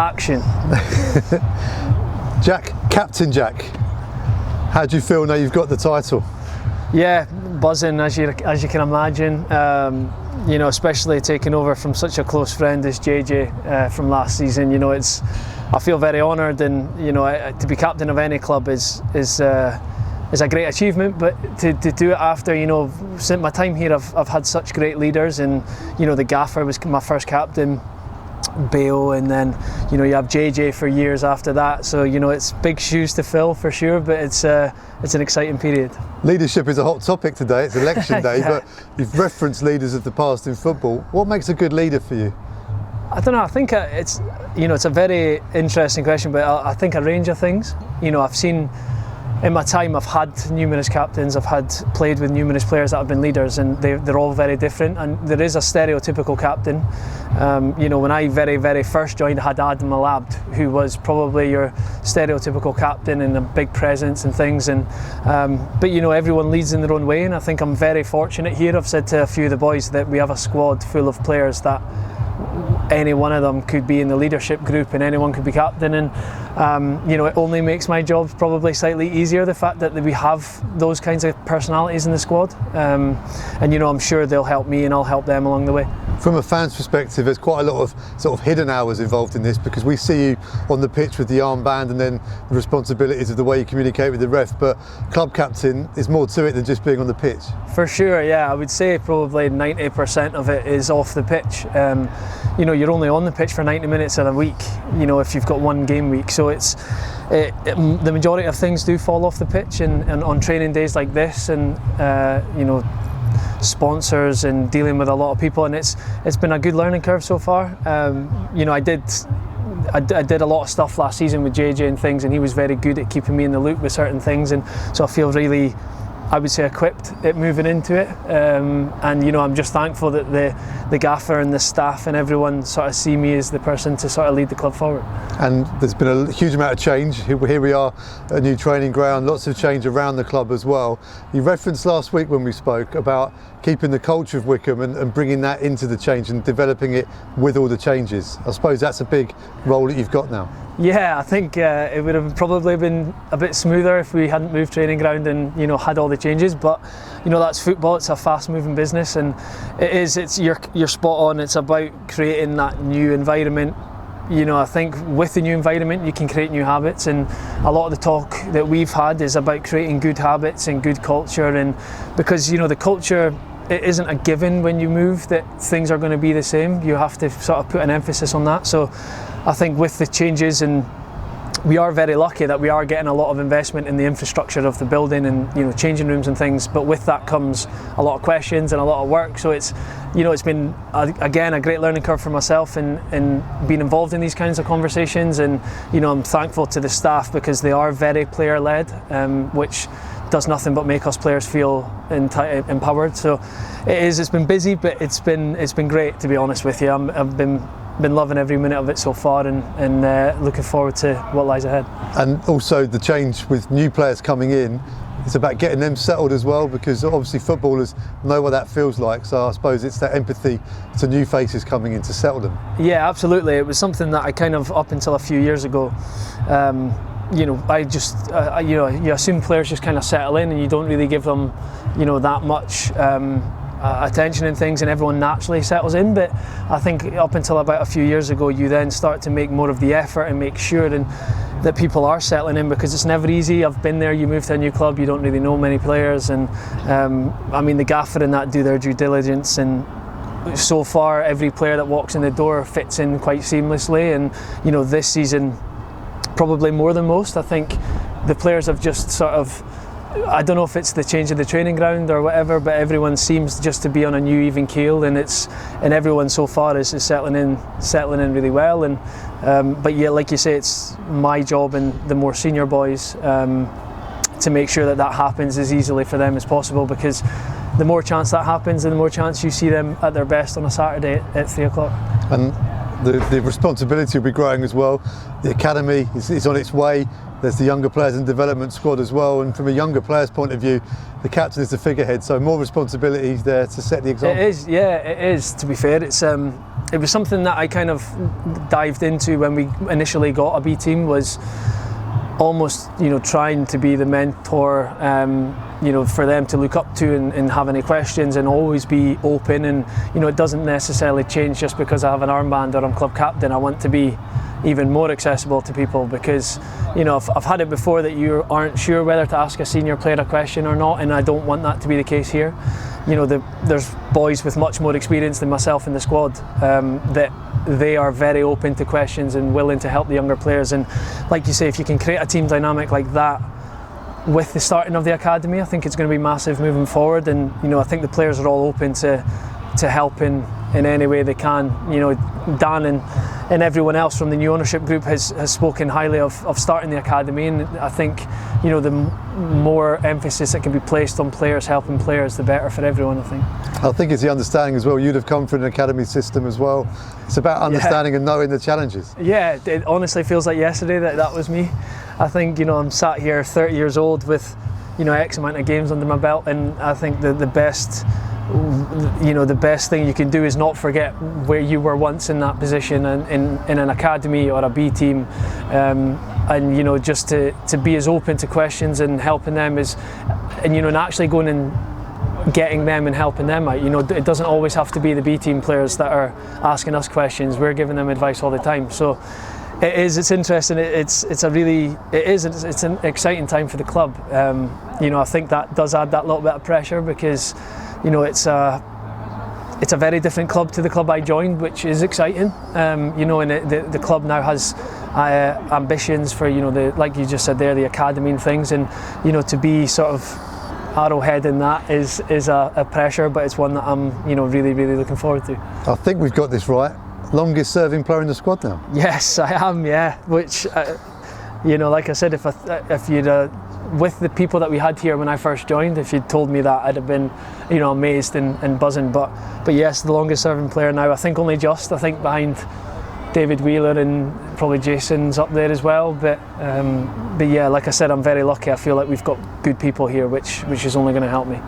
Action. Jack, Captain Jack, how do you feel now you've got the title? Yeah, buzzing as you can imagine. You know, especially taking over from such a close friend as JJ from last season. You know, I feel very honoured, and you know, to be captain of any club is a great achievement. But to do it after, you know, since my time here, I've had such great leaders, and you know, the gaffer was my first captain, Bale, and then you know, you have JJ for years after that. So you know, it's big shoes to fill for sure, but it's an exciting period. Leadership is a hot topic today. It's election day. Yeah. But you've referenced leaders of the past in football. What makes a good leader for you? I don't know. I think it's, you know, it's a very interesting question, but I think a range of things. You know, I've seen in my time, I've had numerous captains, played with numerous players that have been leaders, and they're all very different. And there is a stereotypical captain. You know, when I very first joined, I had Adam Alabd, who was probably your stereotypical captain and a big presence and things. And but you know, everyone leads in their own way, and I think I'm very fortunate here. I've said to a few of the boys that we have a squad full of players that any one of them could be in the leadership group, and anyone could be captain. And you know, it only makes my job probably slightly easier, the fact that we have those kinds of personalities in the squad. And you know, I'm sure they'll help me and I'll help them along the way. From a fan's perspective, there's quite a lot of sort of hidden hours involved in this, because we see you on the pitch with the armband and then the responsibilities of the way you communicate with the ref, but club captain is more to it than just being on the pitch. For sure, yeah. I would say probably 90% of it is off the pitch. You know, you're only on the pitch for 90 minutes in a week, you know, if you've got one game week. So the majority of things do fall off the pitch, and on training days like this, and you know, sponsors and dealing with a lot of people, and it's been a good learning curve so far. You know, I did a lot of stuff last season with JJ and things, and he was very good at keeping me in the loop with certain things, and so I feel really, I would say, equipped at moving into it. And you know, I'm just thankful that the gaffer and the staff and everyone sort of see me as the person to sort of lead the club forward. And there's been a huge amount of change. Here we are, a new training ground, lots of change around the club as well. You referenced last week when we spoke about keeping the culture of Wycombe and bringing that into the change and developing it with all the changes. I suppose that's a big role that you've got now. Yeah, I think it would have probably been a bit smoother if we hadn't moved training ground and, you know, had all the changes. But you know, that's football. It's a fast-moving business, and you're spot on. It's about creating that new environment. You know, I think with the new environment you can create new habits, and a lot of the talk that we've had is about creating good habits and good culture. And because, you know, the culture, it isn't a given when you move that things are going to be the same. You have to sort of put an emphasis on that. So I think with the changes, and we are very lucky that we are getting a lot of investment in the infrastructure of the building and, you know, changing rooms and things, but with that comes a lot of questions and a lot of work. So it's, you know, it's been again a great learning curve for myself in being involved in these kinds of conversations. And you know, I'm thankful to the staff because they are very player led, which does nothing but make us players feel empowered. So it's been busy, but it's been great, to be honest with you. I've been loving every minute of it so far, and looking forward to what lies ahead. And also the change with new players coming in, it's about getting them settled as well, because obviously footballers know what that feels like. So I suppose it's that empathy to new faces coming in to settle them. Yeah, absolutely. It was something that I kind of, up until a few years ago, you know, I just, you know, you assume players just kind of settle in and you don't really give them, you know, that much attention and things, and everyone naturally settles in. But I think up until about a few years ago, you then start to make more of the effort and make sure that people are settling in, because it's never easy. I've been there. You move to a new club, you don't really know many players, and I mean, the gaffer and that do their due diligence, and so far every player that walks in the door fits in quite seamlessly. And you know, this season probably more than most, I think the players have just sort of, I don't know if it's the change of the training ground or whatever, but everyone seems just to be on a new even keel, and everyone so far is settling in really well. And but yeah, like you say, it's my job and the more senior boys to make sure that happens as easily for them as possible, because the more chance that happens, and the more chance you see them at their best on a Saturday at 3 o'clock. And the responsibility will be growing as well. The academy is on its way. There's the younger players and development squad as well, and from a younger player's point of view, the captain is the figurehead, so more responsibilities there to set the example. It is, yeah, it is, to be fair. It was something that I kind of dived into when we initially got a B team, was almost, trying to be the mentor, for them to look up to and have any questions, and always be open. And it doesn't necessarily change just because I have an armband or I'm club captain. I want to be even more accessible to people, because I've had it before that you aren't sure whether to ask a senior player a question or not, and I don't want that to be the case here. There's boys with much more experience than myself in the squad, that they are very open to questions and willing to help the younger players. And like you say, if you can create a team dynamic like that with the starting of the academy, I think it's going to be massive moving forward. And I think the players are all open to help in any way they can. Dan and everyone else from the new ownership group has spoken highly of starting the academy, and I think the more emphasis that can be placed on players helping players, the better for everyone. I think it's the understanding as well. You'd have come from an academy system as well. It's about understanding and knowing the challenges. Yeah, it honestly feels like yesterday that was me. I think I'm sat here 30 years old with X amount of games under my belt, and I think the best thing you can do is not forget where you were once in that position, and in an academy or a B team, and just to be as open to questions and helping them and actually going and getting them and helping them out. It doesn't always have to be the B team players that are asking us questions. We're giving them advice all the time. So it's interesting. It's an exciting time for the club. I think that does add that little bit of pressure, because it's a very different club to the club I joined, which is exciting. And the club now has ambitions for like you just said there, the academy and things, and to be sort of arrowhead in that is a pressure, but it's one that I'm really, really looking forward to. I think we've got this right. Longest serving player in the squad now. Yes, I am. Yeah, which like I said, if you'd with the people that we had here when I first joined, if you'd told me that, I'd have been amazed and buzzing. But yes, the longest serving player now. I think behind David Wheeler, and probably Jason's up there as well. But yeah, like I said, I'm very lucky. I feel like we've got good people here, which is only going to help me.